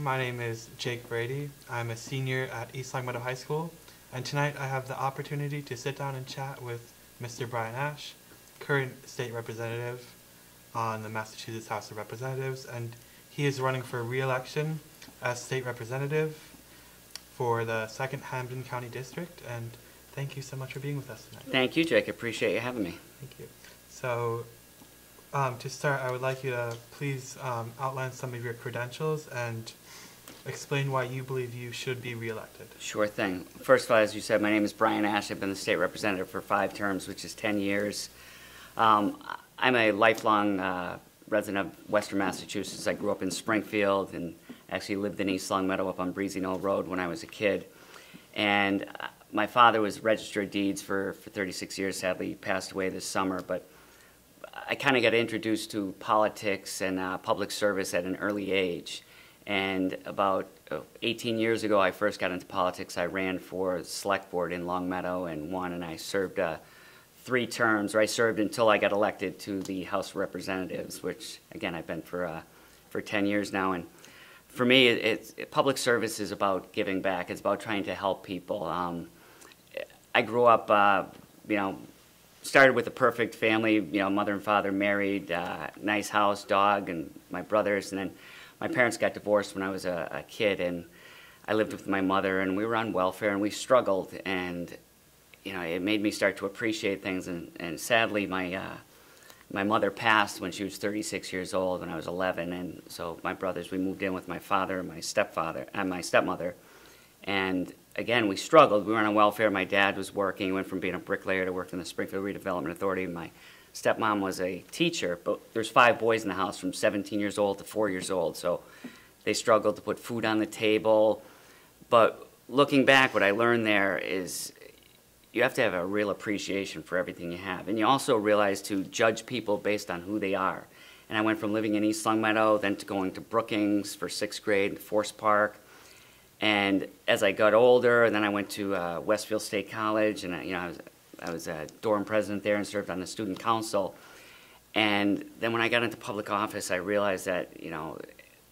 evening. My name is Jake Brady. I'm a senior at East Longmeadow High School, and tonight I have the opportunity to sit down and chat with Mr. Brian Ashe, current state representative on the Massachusetts House of Representatives, and he is running for re-election as state representative for the 2nd Hampden County District, and thank you so much for being with us tonight. Thank you, Jake. Appreciate you having me. Thank you. So, to start, I would like you to please outline some of your credentials and explain why you believe you should be reelected. Sure thing. First of all, as you said, my name is Brian Ashe. I've been the state representative for 5 terms, which is 10 years. I'm a lifelong resident of Western Massachusetts. I grew up in Springfield and actually lived in East Longmeadow up on Breezy Knoll Road when I was a kid. And my father was registered deeds for 36 years. Sadly, he passed away this summer. But I kind of got introduced to politics and public service at an early age. And about 18 years ago, I first got into politics. I ran for the select board in Longmeadow and won, and I served 3 terms, or I served until I got elected to the House of Representatives, which, again, I've been for 10 years now. And for me, public service is about giving back. It's about trying to help people. I grew up, started with a perfect family, mother and father married, nice house, dog, and my brothers. And then my parents got divorced when I was a kid, and I lived with my mother, and we were on welfare, and we struggled. And, it made me start to appreciate things. And sadly, my mother passed when she was 36 years old, when I was 11. And so my brothers, we moved in with my father, my stepfather, and my stepmother. And again, we struggled. We were on welfare. My dad was working, went from being a bricklayer to working in the Springfield Redevelopment Authority. My stepmom was a teacher, but there's 5 boys in the house from 17 years old to 4 years old. So they struggled to put food on the table. But looking back, what I learned there is you have to have a real appreciation for everything you have. And you also realize to judge people based on who they are. And I went from living in East Longmeadow, then to going to Brookings for 6th grade, Forest Park. And as I got older, then I went to Westfield State College, and I was a dorm president there and served on the student council. And then when I got into public office, I realized that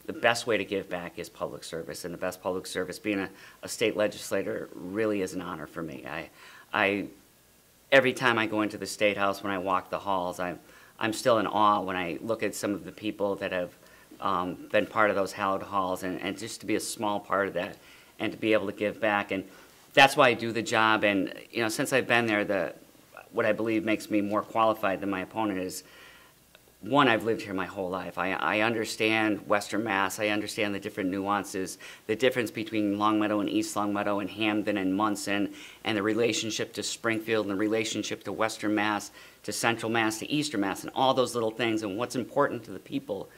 the best way to give back is public service, and the best public service, being a state legislator, really is an honor for me. Every time I go into the State House, when I walk the halls, I'm still in awe when I look at some of the people that have been part of those hallowed halls, and just to be a small part of that and to be able to give back. And that's why I do the job. And since I've been there, what I believe makes me more qualified than my opponent is, one, I've lived here my whole life. I understand Western Mass. I understand the different nuances, the difference between Longmeadow and East Longmeadow and Hampden and Munson, and the relationship to Springfield and the relationship to Western Mass, to Central Mass, to Eastern Mass, and all those little things and what's important to the people.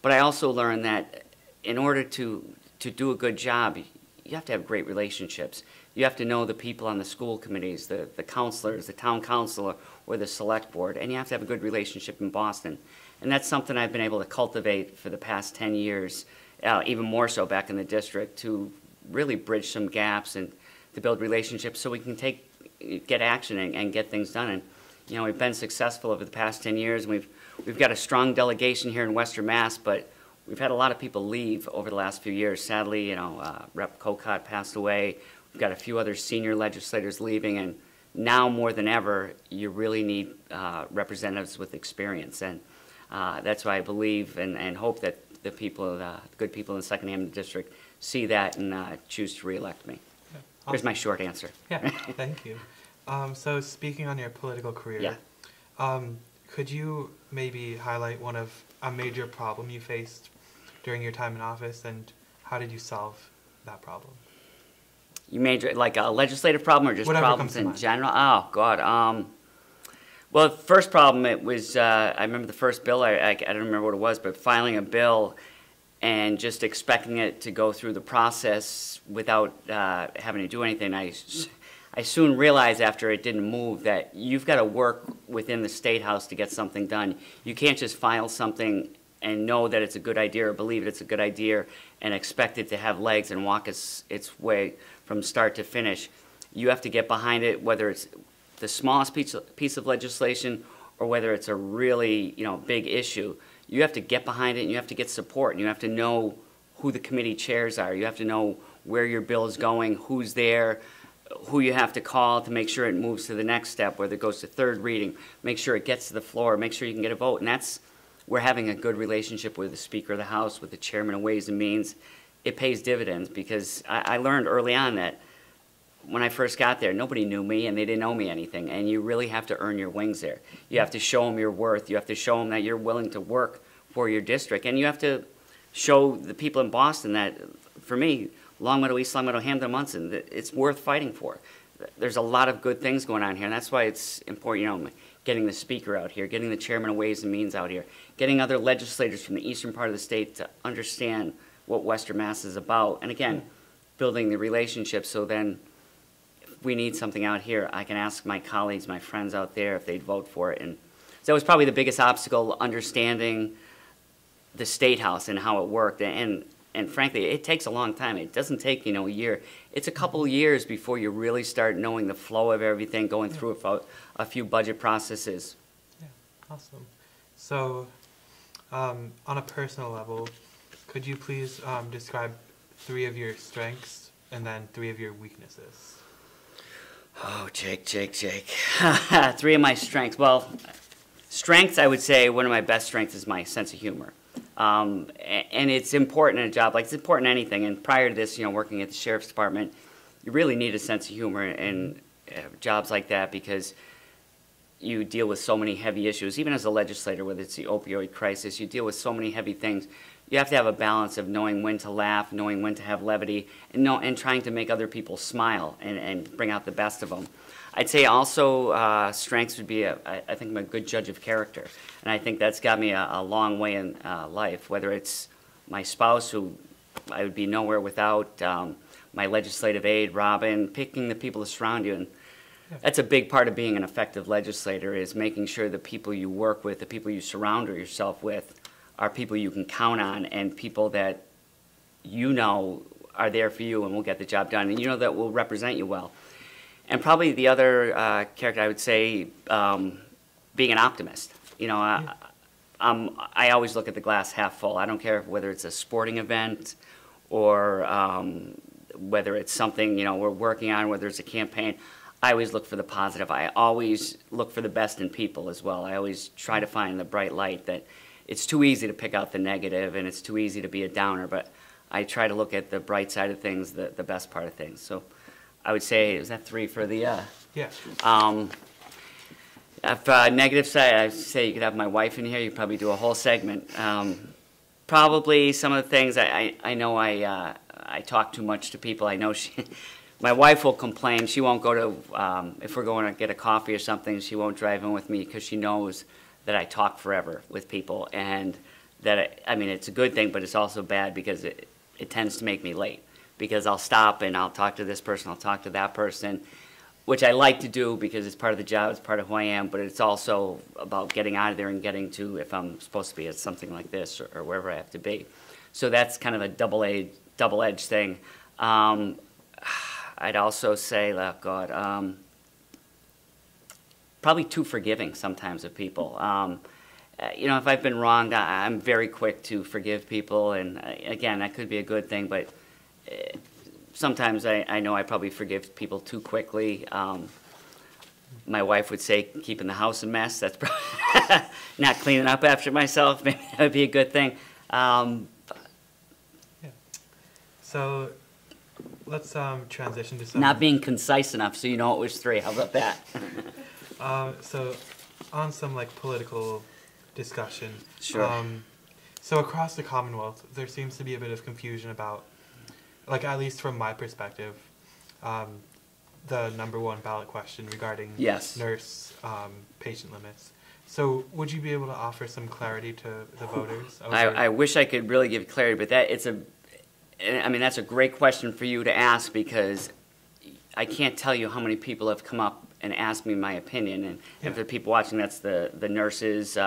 But I also learned that in order to do a good job, you have to have great relationships. You have to know the people on the school committees, the counselors, the town council, or the select board, and you have to have a good relationship in Boston. And that's something I've been able to cultivate for the past 10 years, even more so back in the district, to really bridge some gaps and to build relationships so we can get action and get things done. And we've been successful over the past 10 years, and we've got a strong delegation here in Western Mass, but we've had a lot of people leave over the last few years. Sadly, Rep. Cocott passed away. We've got a few other senior legislators leaving, and now more than ever, you really need representatives with experience. And that's why I believe and hope that the good people in the 2nd Hampden District see that and choose to re-elect me. Yeah. Here's my short answer. Yeah, thank you. So speaking on your political career, could you maybe highlight a major problem you faced during your time in office, and how did you solve that problem? You major like a legislative problem or just Whatever problems in general? Oh God. Well, the first problem, it was I remember the first bill. I don't remember what it was, but filing a bill and just expecting it to go through the process without having to do anything. I soon realized after it didn't move that you've got to work within the State House to get something done. You can't just file something and know that it's a good idea or believe it's a good idea and expect it to have legs and walk its way from start to finish. You have to get behind it, whether it's the smallest piece of legislation or whether it's a really big issue. You have to get behind it, and you have to get support, and you have to know who the committee chairs are. You have to know where your bill is going, who's there, who you have to call to make sure it moves to the next step, whether it goes to third reading, make sure it gets to the floor, make sure you can get a vote. And that's where having a good relationship with the Speaker of the House, with the Chairman of Ways and Means, it pays dividends, because I learned early on that when I first got there, nobody knew me and they didn't owe me anything. And you really have to earn your wings there. You have to show them your worth. You have to show them that you're willing to work for your district. And you have to show the people in Boston that, for me, Longmeadow, East Longmeadow, Hampden, Munson, that it's worth fighting for. There's a lot of good things going on here, and that's why it's important, you know, getting the Speaker out here, getting the Chairman of Ways and Means out here, getting other legislators from the eastern part of the state to understand what Western Mass is about. And again, building the relationship, so then if we need something out here, I can ask my colleagues, my friends out there, if they'd vote for it. And so that was probably the biggest obstacle, understanding the State House and how it worked. And frankly, it takes a long time. It doesn't take, you know, a year. It's a couple of years before you really start knowing the flow of everything, going through a few budget processes. Yeah, awesome. So, on a personal level, could you please describe 3 of your strengths and then 3 of your weaknesses? Oh, Jake. 3 of my strengths. Well, strengths, I would say one of my best strengths is my sense of humor. And it's important in a job, like it's important in anything. And prior to this, you know, working at the Sheriff's Department, you really need a sense of humor in jobs like that, because you deal with so many heavy issues. Even as a legislator, whether it's the opioid crisis, you deal with so many heavy things. You have to have a balance of knowing when to laugh, knowing when to have levity, and trying to make other people smile and bring out the best of them. I'd say also strengths would be, I think I'm a good judge of character. And I think that's got me a long way in life, whether it's my spouse, who I would be nowhere without, my legislative aide, Robin, picking the people to surround you. And that's a big part of being an effective legislator, is making sure the people you work with, the people you surround yourself with, are people you can count on, and people that you know are there for you and will get the job done, and you know that will represent you well. And probably the other character, I would say, being an optimist. You know, I always look at the glass half full. I don't care whether it's a sporting event or whether it's something, you know, we're working on, whether it's a campaign. I always look for the positive. I always look for the best in people as well. I always try to find the bright light. That it's too easy to pick out the negative, and it's too easy to be a downer, but I try to look at the bright side of things, the best part of things. So I would say, is that 3 for the, Yeah. If negative side, I say you could have my wife in here, you could probably do a whole segment. Probably some of the things, I know I talk too much to people. I know my wife will complain. She won't go to, if we're going to get a coffee or something, she won't drive in with me, because she knows that I talk forever with people. And that, I mean, it's a good thing, but it's also bad, because it tends to make me late. Because I'll stop and I'll talk to this person, I'll talk to that person, which I like to do because it's part of the job, it's part of who I am, but it's also about getting out of there and getting to, if I'm supposed to be at something like this or wherever I have to be. So that's kind of a double-edged thing. I'd also say, oh God, probably too forgiving sometimes of people. You know, if I've been wronged, I'm very quick to forgive people, and again, that could be a good thing, but sometimes I know I probably forgive people too quickly. My wife would say keeping the house a mess. That's probably not cleaning up after myself. Maybe that would be a good thing. Yeah. So let's transition to some... Not being concise enough, so you know it was 3. How about that? So on some like political discussion. Sure. So across the Commonwealth, there seems to be a bit of confusion about, like, at least from my perspective, the #1 ballot question regarding nurse patient limits. So would you be able to offer some clarity to the voters? I wish I could really give clarity, but that's a great question for you to ask, because I can't tell you how many people have come up and asked me my opinion. And for the people watching, that's the nurses,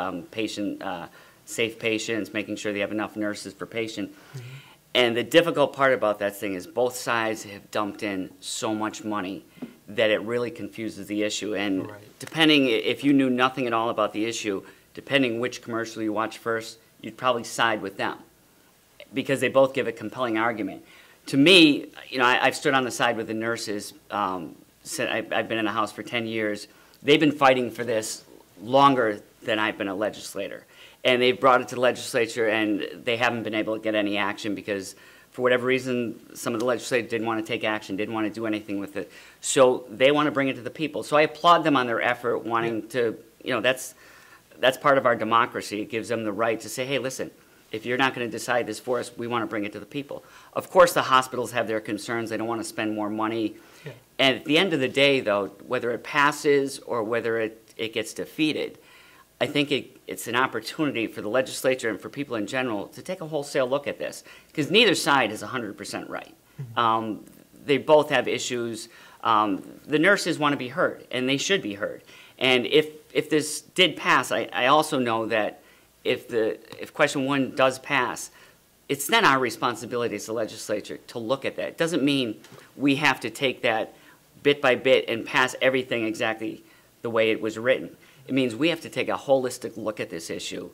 safe patients, making sure they have enough nurses per patient. Mm-hmm. And the difficult part about that thing is both sides have dumped in so much money that it really confuses the issue. And depending, if you knew nothing at all about the issue, depending which commercial you watch first, you'd probably side with them. because they both give a compelling argument. To me, I've stood on the side with the nurses. I've been in the House for 10 years. They've been fighting for this longer than I've been a legislator. And they've brought it to the legislature, and they haven't been able to get any action because, for whatever reason, some of the legislators didn't want to take action, didn't want to do anything with it. So they want to bring it to the people. So I applaud them on their effort, wanting to, that's part of our democracy. It gives them the right to say, hey, listen, if you're not going to decide this for us, we want to bring it to the people. Of course, the hospitals have their concerns. They don't want to spend more money. Yeah. And at the end of the day, though, whether it passes or whether it gets defeated, I think it's an opportunity for the legislature and for people in general to take a wholesale look at this, because neither side is 100% right. Mm-hmm. They both have issues. The nurses want to be heard, and they should be heard. And if this did pass, I also know that if question 1 does pass, it's then our responsibility as the legislature to look at that. It doesn't mean we have to take that bit by bit and pass everything exactly the way it was written. It means we have to take a holistic look at this issue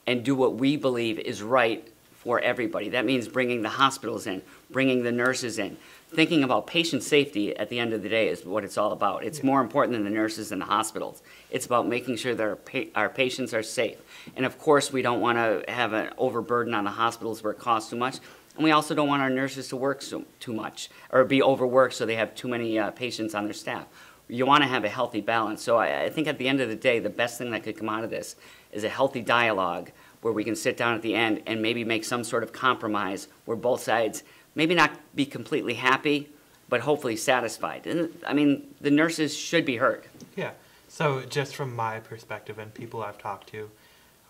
and do what we believe is right for everybody. That means bringing the hospitals in, bringing the nurses in. Thinking about patient safety at the end of the day is what it's all about. It's more important than the nurses and the hospitals. It's about making sure that our patients are safe. And of course, we don't want to have an overburden on the hospitals where it costs too much. And we also don't want our nurses to work too much or be overworked so they have too many patients on their staff. You want to have a healthy balance. So I think at the end of the day, the best thing that could come out of this is a healthy dialogue where we can sit down at the end and maybe make some sort of compromise where both sides maybe not be completely happy, but hopefully satisfied. And I mean, the nurses should be heard. Yeah. So just from my perspective and people I've talked to,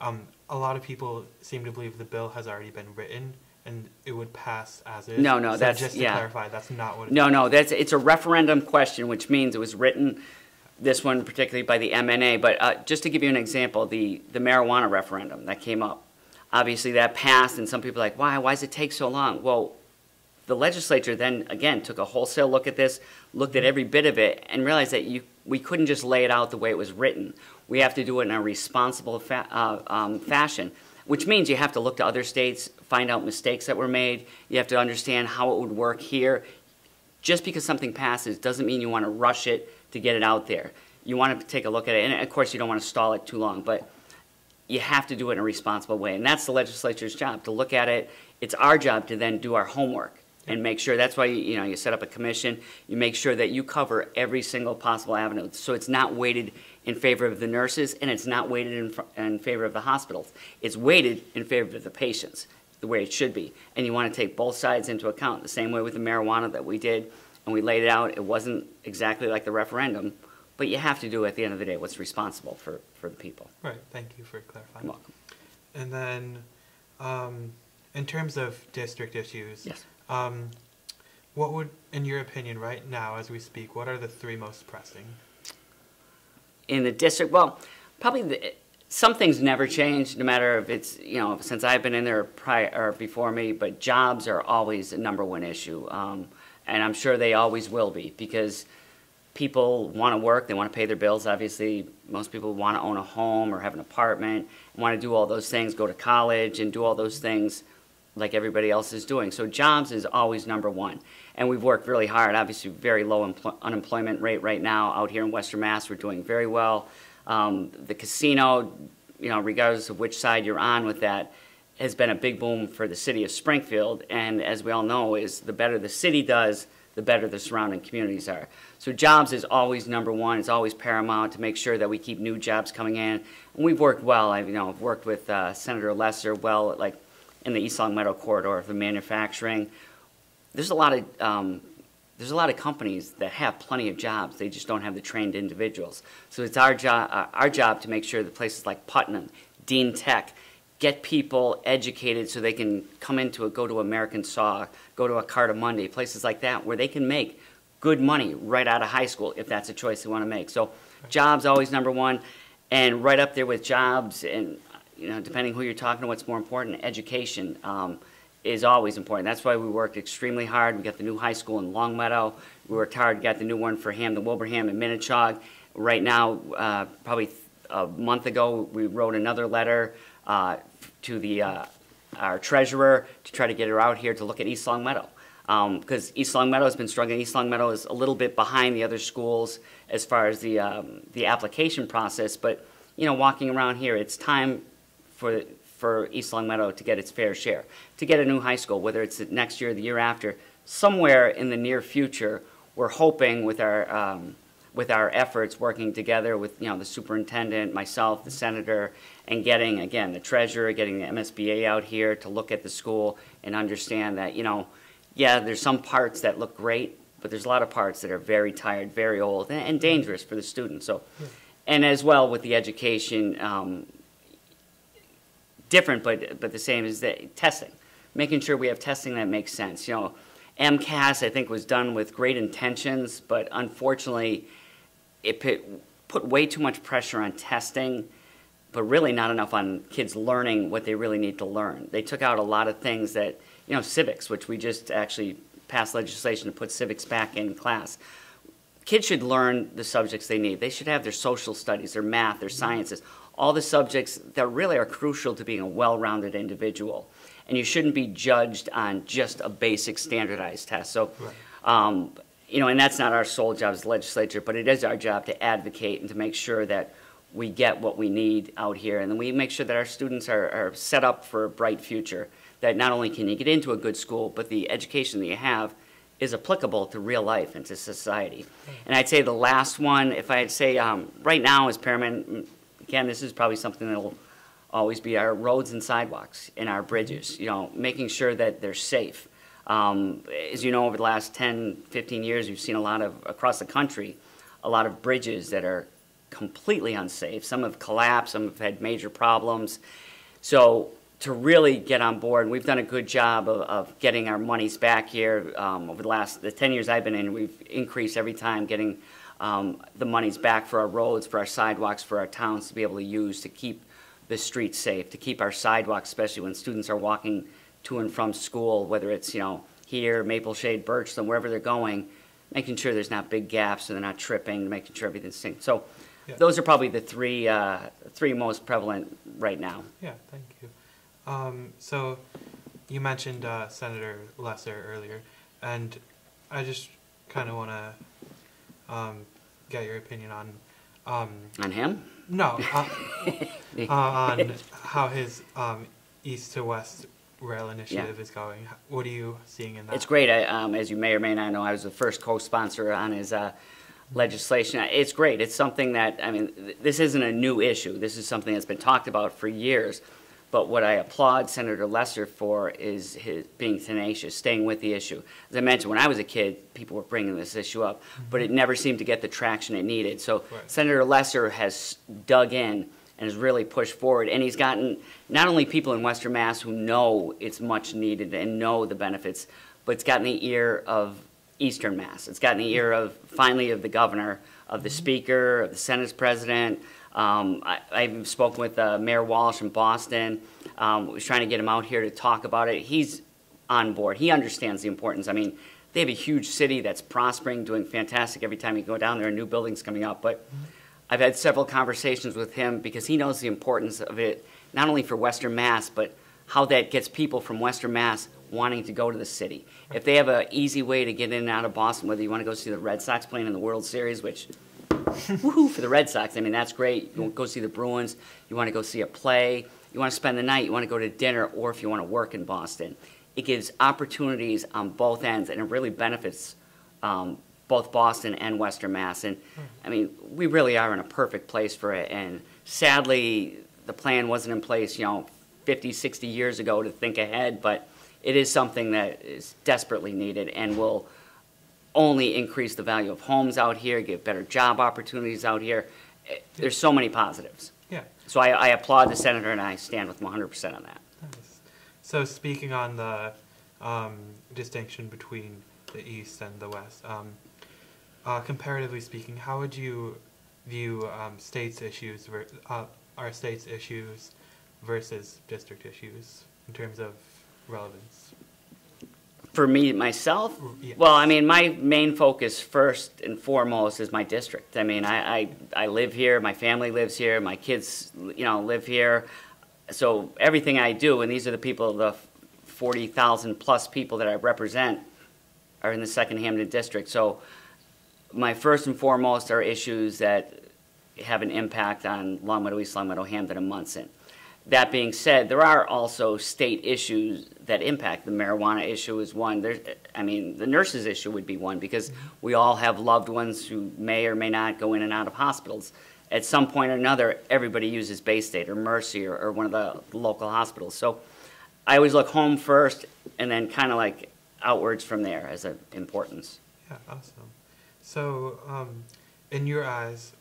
a lot of people seem to believe the bill has already been written and it would pass as is. No, so that's, just to clarify, that's not what it is. No, it's a referendum question, which means it was written, this one particularly by the MNA. But just to give you an example, the marijuana referendum that came up, obviously that passed, and some people are like, why does it take so long? Well, the legislature then, again, took a wholesale look at this, looked at every bit of it, and realized that we couldn't just lay it out the way it was written. We have to do it in a responsible fashion, which means you have to look to other states, find out mistakes that were made. You have to understand how it would work here. Just because something passes doesn't mean you want to rush it to get it out there. You want to take a look at it, and of course you don't want to stall it too long, but you have to do it in a responsible way, and that's the legislature's job, to look at it. It's our job to then do our homework and make sure. That's why you set up a commission. You make sure that you cover every single possible avenue, so it's not weighted in favor of the nurses and it's not weighted in favor of the hospitals. It's weighted in favor of the patients, the way it should be. And you want to take both sides into account. The same way with the marijuana that we did, and we laid it out. It wasn't exactly like the referendum, but you have to do at the end of the day what's responsible for the people. Right. Thank you for clarifying. You're welcome. And then, in terms of district issues, yes. What would, in your opinion, right now as we speak, what are the 3 most pressing? In the district, well, probably some things never change, no matter if it's, since I've been in there prior or before me, but jobs are always the #1 issue. And I'm sure they always will be, because people want to work, they want to pay their bills. Obviously, most people want to own a home or have an apartment, want to do all those things, go to college and do all those things like everybody else is doing. So jobs is always #1. And we've worked really hard. Obviously, very low unemployment rate right now out here in Western Mass. We're doing very well. The casino, regardless of which side you're on with that, has been a big boom for the city of Springfield. And as we all know, is the better the city does, the better the surrounding communities are. So jobs is always #1. It's always paramount to make sure that we keep new jobs coming in. And we've worked well. I've worked with Senator Lesser well, like in the East Long Meadow corridor for manufacturing. There's a lot of companies that have plenty of jobs. They just don't have the trained individuals. So it's our job to make sure that places like Putnam, Dean Tech, get people educated so they can come go to American Saw, go to a Carta Monday, places like that where they can make good money right out of high school if that's a choice they want to make. So jobs always #1, and right up there with jobs, and depending who you're talking to, what's more important, education is always important. That's why we worked extremely hard. We got the new high school in Longmeadow. We worked hard, got the new one for Hampden, Wilbraham, and Minnechaug. Right now, probably a month ago, we wrote another letter to the our treasurer to try to get her out here to look at East Long Meadow. Because East Long Meadow has been struggling. East Long Meadow is a little bit behind the other schools as far as the application process. But, you know, walking around here, it's time for East Long Meadow to get its fair share, to get a new high school, whether it's next year or the year after. Somewhere in the near future, we're hoping with our efforts, working together with, you know, the superintendent, myself, the senator, and getting, again, the treasurer, getting the MSBA out here to look at the school and understand that, you know, yeah, there's some parts that look great, but there's a lot of parts that are very tired, very old, and dangerous for the students. So, and as well with the education, different but the same is the testing, making sure we have testing that makes sense. You know, MCAS I think was done with great intentions, but unfortunately, it put way too much pressure on testing, but really not enough on kids learning what they really need to learn. They took out a lot of things that, you know, civics, which we just actually passed legislation to put civics back in class. Kids should learn the subjects they need. They should have their social studies, their math, their sciences, all the subjects that really are crucial to being a well-rounded individual. And you shouldn't be judged on just a basic standardized test. So, you know, and that's not our sole job as the legislature, but it is our job to advocate and to make sure that we get what we need out here. And then we make sure that our students are set up for a bright future, that not only can you get into a good school, but the education that you have is applicable to real life and to society. And I'd say the last one, if I'd say right now as paramedic, again, this is probably something that will always be our roads and sidewalks and our bridges, you know, making sure that they're safe. As you know, over the last 10, 15 years, we've seen a lot of, across the country, a lot of bridges that are completely unsafe. Some have collapsed, some have had major problems. So to really get on board, we've done a good job of getting our monies back here. Over the 10 years I've been in, we've increased every time getting the monies back for our roads, for our sidewalks, for our towns to be able to use to keep the streets safe, to keep our sidewalks, especially when students are walking to and from school, whether it's, you know, here, Maple Shade, Birchland, wherever they're going, making sure there's not big gaps so they're not tripping, making sure everything's synced. So those are probably the three most prevalent right now. Yeah, thank you. So you mentioned Senator Lesser earlier, and I just kind of want to get your opinion on him? No, on how his East to West rail initiative is going. What are you seeing in that? It's great. As you may or may not know, I was the first co-sponsor on his legislation. It's great. It's something that, I mean, this isn't a new issue. This is something that's been talked about for years. But what I applaud Senator Lesser for is his being tenacious, staying with the issue. As I mentioned, when I was a kid, people were bringing this issue up, but it never seemed to get the traction it needed. So Senator Lesser has dug in and has really pushed forward, and he's gotten not only people in Western Mass who know it's much needed and know the benefits, but it's gotten the ear of Eastern Mass. It's gotten the ear of, finally, of the governor, of the speaker, of the Senate's president. I've spoken with Mayor Walsh in Boston. Was trying to get him out here to talk about it. He's on board. He understands the importance. I mean, they have a huge city that's prospering, doing fantastic. Every time you go down there, new buildings coming up. But I've had several conversations with him because he knows the importance of it, not only for Western Mass, but how that gets people from Western Mass wanting to go to the city. If they have an easy way to get in and out of Boston, whether you want to go see the Red Sox playing in the World Series, which woohoo for the Red Sox. I mean, that's great. You want to go see the Bruins. You want to go see a play. You want to spend the night. You want to go to dinner, or if you want to work in Boston. It gives opportunities on both ends, and it really benefits both Boston and Western Mass. And, I mean, we really are in a perfect place for it. And sadly, the plan wasn't in place, you know, 50, 60 years ago to think ahead, but it is something that is desperately needed and will only increase the value of homes out here, give better job opportunities out here. There's so many positives. Yeah. So I applaud the senator, and I stand with him 100% on that. Nice. So speaking on the distinction between the East and the West, comparatively speaking, how would you view states' issues, our state's issues versus district issues in terms of relevance? For me, myself? Yes. Well, I mean, my main focus first and foremost is my district. I mean, I live here, my family lives here, my kids, you know, live here. So everything I do, and these are the people, the 40,000 plus people that I represent, are in the 2nd Hampden district. So my first and foremost are issues that have an impact on Longmeadow, East Longmeadow, Hampden, and Munson. That being said, there are also state issues that impact. The marijuana issue is one. The nurses issue would be one, because we all have loved ones who may or may not go in and out of hospitals. At some point or another, everybody uses Bay State or Mercy or one of the local hospitals. So I always look home first and then kind of like outwards from there as an importance. Yeah, awesome. So, in your eyes,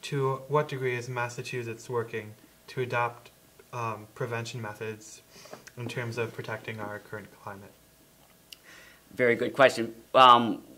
to what degree is Massachusetts working to adopt prevention methods in terms of protecting our current climate? Very good question.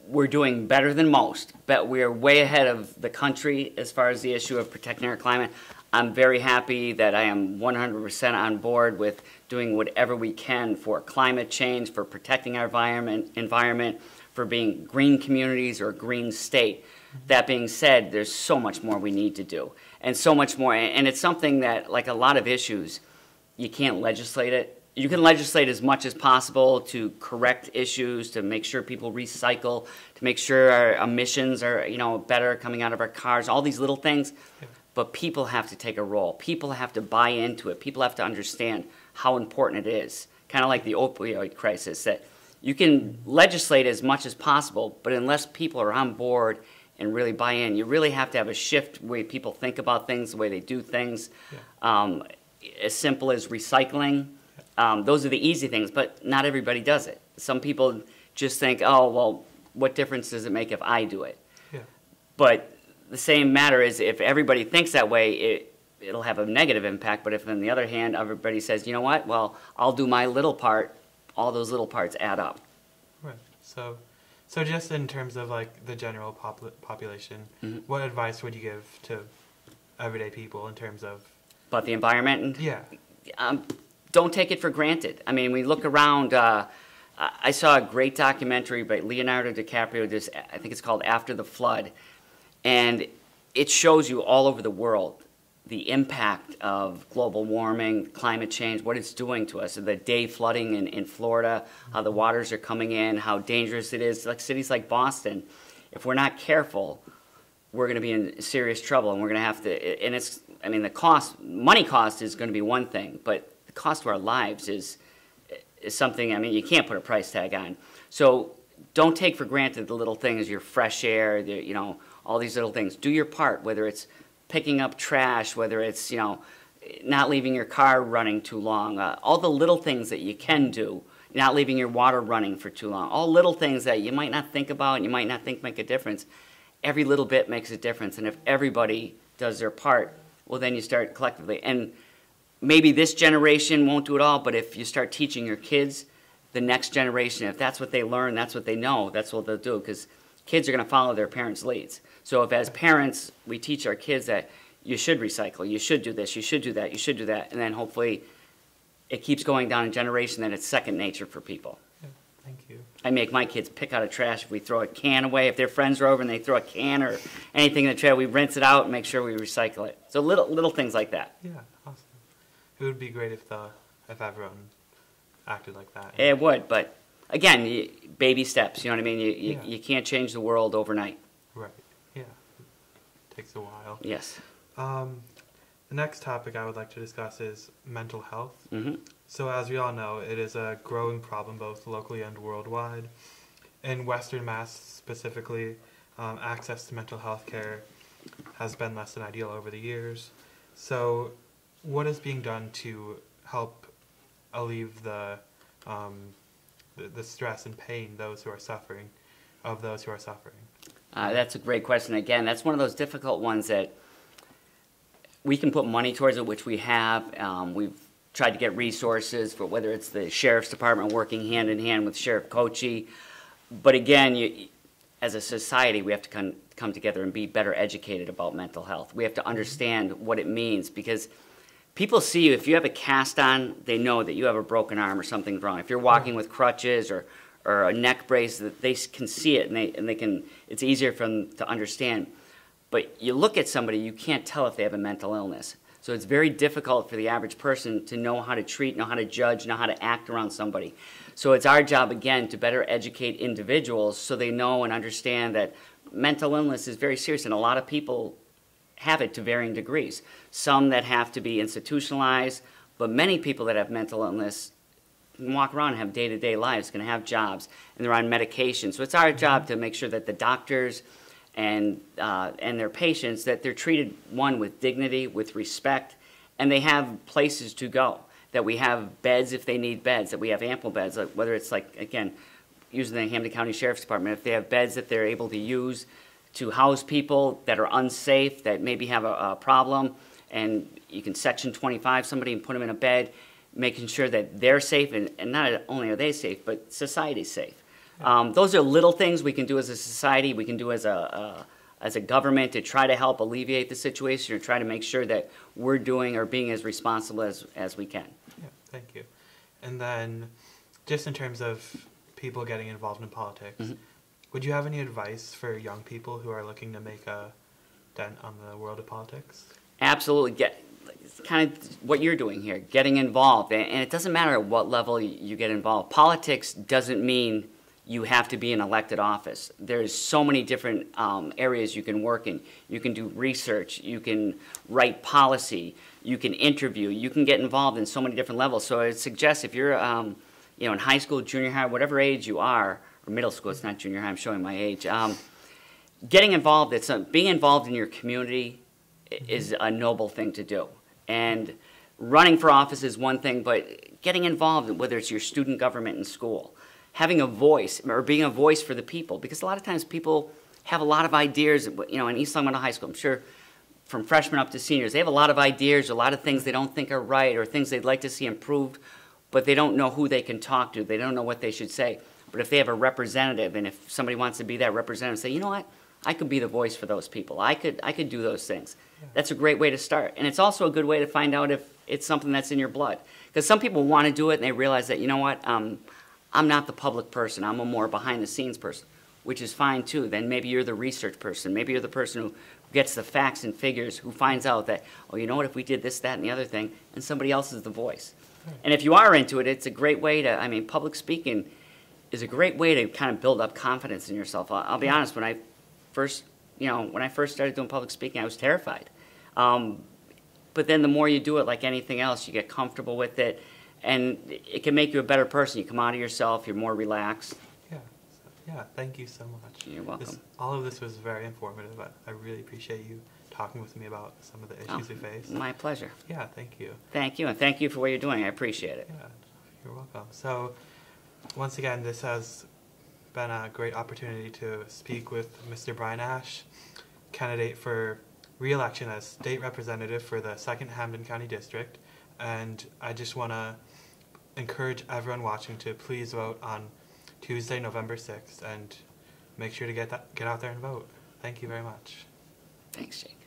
We're doing better than most, but we're way ahead of the country as far as the issue of protecting our climate. I'm very happy that I am 100% on board with doing whatever we can for climate change, for protecting our environment, for being green communities or a green state. That being said, there's so much more we need to do, and so much more. And it's something that, like a lot of issues, you can't legislate it. You can legislate as much as possible to correct issues, to make sure people recycle, to make sure our emissions are, better coming out of our cars, all these little things. Yeah. But people have to take a role. People have to buy into it. People have to understand how important it is. Kind of like the opioid crisis, that you can legislate as much as possible, but unless people are on board and really buy in, you really have to have a shift the way people think about things, the way they do things. Yeah. As simple as recycling. Those are the easy things, but not everybody does it. Some people just think, oh, well, what difference does it make if I do it? Yeah. But the same matter is, if everybody thinks that way, it'll have a negative impact. But if, on the other hand, everybody says, you know what, well, I'll do my little part, all those little parts add up. Right. So just in terms of like the general population, what advice would you give to everyday people in terms of... About the environment? Yeah. Don't take it for granted. I mean, we look around. I saw a great documentary by Leonardo DiCaprio, I think it's called After the Flood, and it shows you all over the world the impact of global warming, climate change, what it's doing to us. The day flooding in Florida, how the waters are coming in, how dangerous it is. Like cities like Boston, if we're not careful, we're going to be in serious trouble, and we're going to have to, and it's, I mean, the cost, money cost is going to be one thing, but the cost to our lives is something, I mean, you can't put a price tag on. So don't take for granted the little things, your fresh air, all these little things. Do your part, whether it's picking up trash, whether it's, not leaving your car running too long, all the little things that you can do, not leaving your water running for too long, all little things that you might not think about and you might not think make a difference. Every little bit makes a difference, and if everybody does their part, well, then you start collectively. And maybe this generation won't do it all, but if you start teaching your kids, the next generation, if that's what they learn, that's what they know, that's what they'll do, because kids are going to follow their parents' leads. So if as parents, we teach our kids that you should recycle, you should do this, you should do that, you should do that, and then hopefully it keeps going down a generation, that it's second nature for people. Yeah, thank you. I make my kids pick out a trash. If we throw a can away, if their friends are over and they throw a can or anything in the trash, we rinse it out and make sure we recycle it. So little things like that. Yeah, awesome. It would be great if everyone acted like that. It would, but again, baby steps. You know what I mean? You can't change the world overnight. Right. Yeah. It takes a while. Yes. The next topic I would like to discuss is mental health. Mm-hmm. So as we all know, it is a growing problem both locally and worldwide. In Western Mass specifically, access to mental health care has been less than ideal over the years. So what is being done to help alleviate the stress and pain of those who are suffering? That's a great question. Again, that's one of those difficult ones that we can put money towards it, which we have. We've tried to get resources for whether it's the Sheriff's Department working hand in hand with Sheriff Kochi. But again, as a society, we have to come together and be better educated about mental health. We have to understand what it means, because people see you. If you have a cast on, they know that you have a broken arm or something's wrong. If you're walking with crutches or a neck brace, they can see it, and they can. It's easier for them to understand. But you look at somebody, you can't tell if they have a mental illness. So it's very difficult for the average person to know how to treat, know how to judge, know how to act around somebody. So it's our job, again, to better educate individuals so they know and understand that mental illness is very serious, and a lot of people have it to varying degrees. Some that have to be institutionalized, but many people that have mental illness can walk around and have day-to-day lives, can have jobs, and they're on medication. So it's our job to make sure that the doctors and their patients, that they're treated, one, with dignity, with respect, and they have places to go, that we have beds if they need beds, that we have ample beds, whether it's like, again, using the Hampden County Sheriff's Department, if they have beds that they're able to use to house people that are unsafe, that maybe have a problem, and you can Section 25 somebody and put them in a bed, making sure that they're safe, and not only are they safe, but society's safe. Those are little things we can do as a society, we can do as a government to try to help alleviate the situation or try to make sure that we're doing or being as responsible as we can. Yeah, thank you. And then, just in terms of people getting involved in politics, would you have any advice for young people who are looking to make a dent on the world of politics? Absolutely. It's kind of what you're doing here, getting involved. And it doesn't matter at what level you get involved. Politics doesn't mean you have to be in elected office. There's so many different areas you can work in. You can do research, you can write policy, you can interview, you can get involved in so many different levels. So I would suggest if you're in high school, junior high, whatever age you are, or middle school, it's not junior high, I'm showing my age, getting involved, being involved in your community is a noble thing to do. And running for office is one thing, but getting involved, whether it's your student government in school, having a voice or being a voice for the people, because a lot of times people have a lot of ideas, in East Long Meadow High School, I'm sure from freshmen up to seniors, they have a lot of ideas, a lot of things they don't think are right or things they'd like to see improved, but they don't know who they can talk to, they don't know what they should say. But if they have a representative, and if somebody wants to be that representative, say, you know what, I could be the voice for those people. I could do those things. Yeah. That's a great way to start. And it's also a good way to find out if it's something that's in your blood. Because some people want to do it and they realize that, you know what, I'm not the public person. I'm a more behind-the-scenes person, which is fine too. Then maybe you're the research person. Maybe you're the person who gets the facts and figures, who finds out that, oh, you know what, if we did this, that, and the other thing, and somebody else is the voice. Right. And if you are into it, it's a great way to, public speaking is a great way to kind of build up confidence in yourself. I'll be honest, when I first started doing public speaking, I was terrified. But then the more you do it, like anything else, you get comfortable with it, and it can make you a better person. You come out of yourself, you're more relaxed. Yeah, thank you so much. You're welcome. All of this was very informative. I really appreciate you talking with me about some of the issues we face. My pleasure. Yeah, thank you. Thank you, and thank you for what you're doing. I appreciate it. Yeah, you're welcome. So, once again, this has been a great opportunity to speak with Mr. Brian Ashe, candidate for re-election as state representative for the 2nd Hampden County District. And I just want to encourage everyone watching to please vote on Tuesday, November 6th, and make sure to get out there and vote. Thank you very much. Thanks, Jake.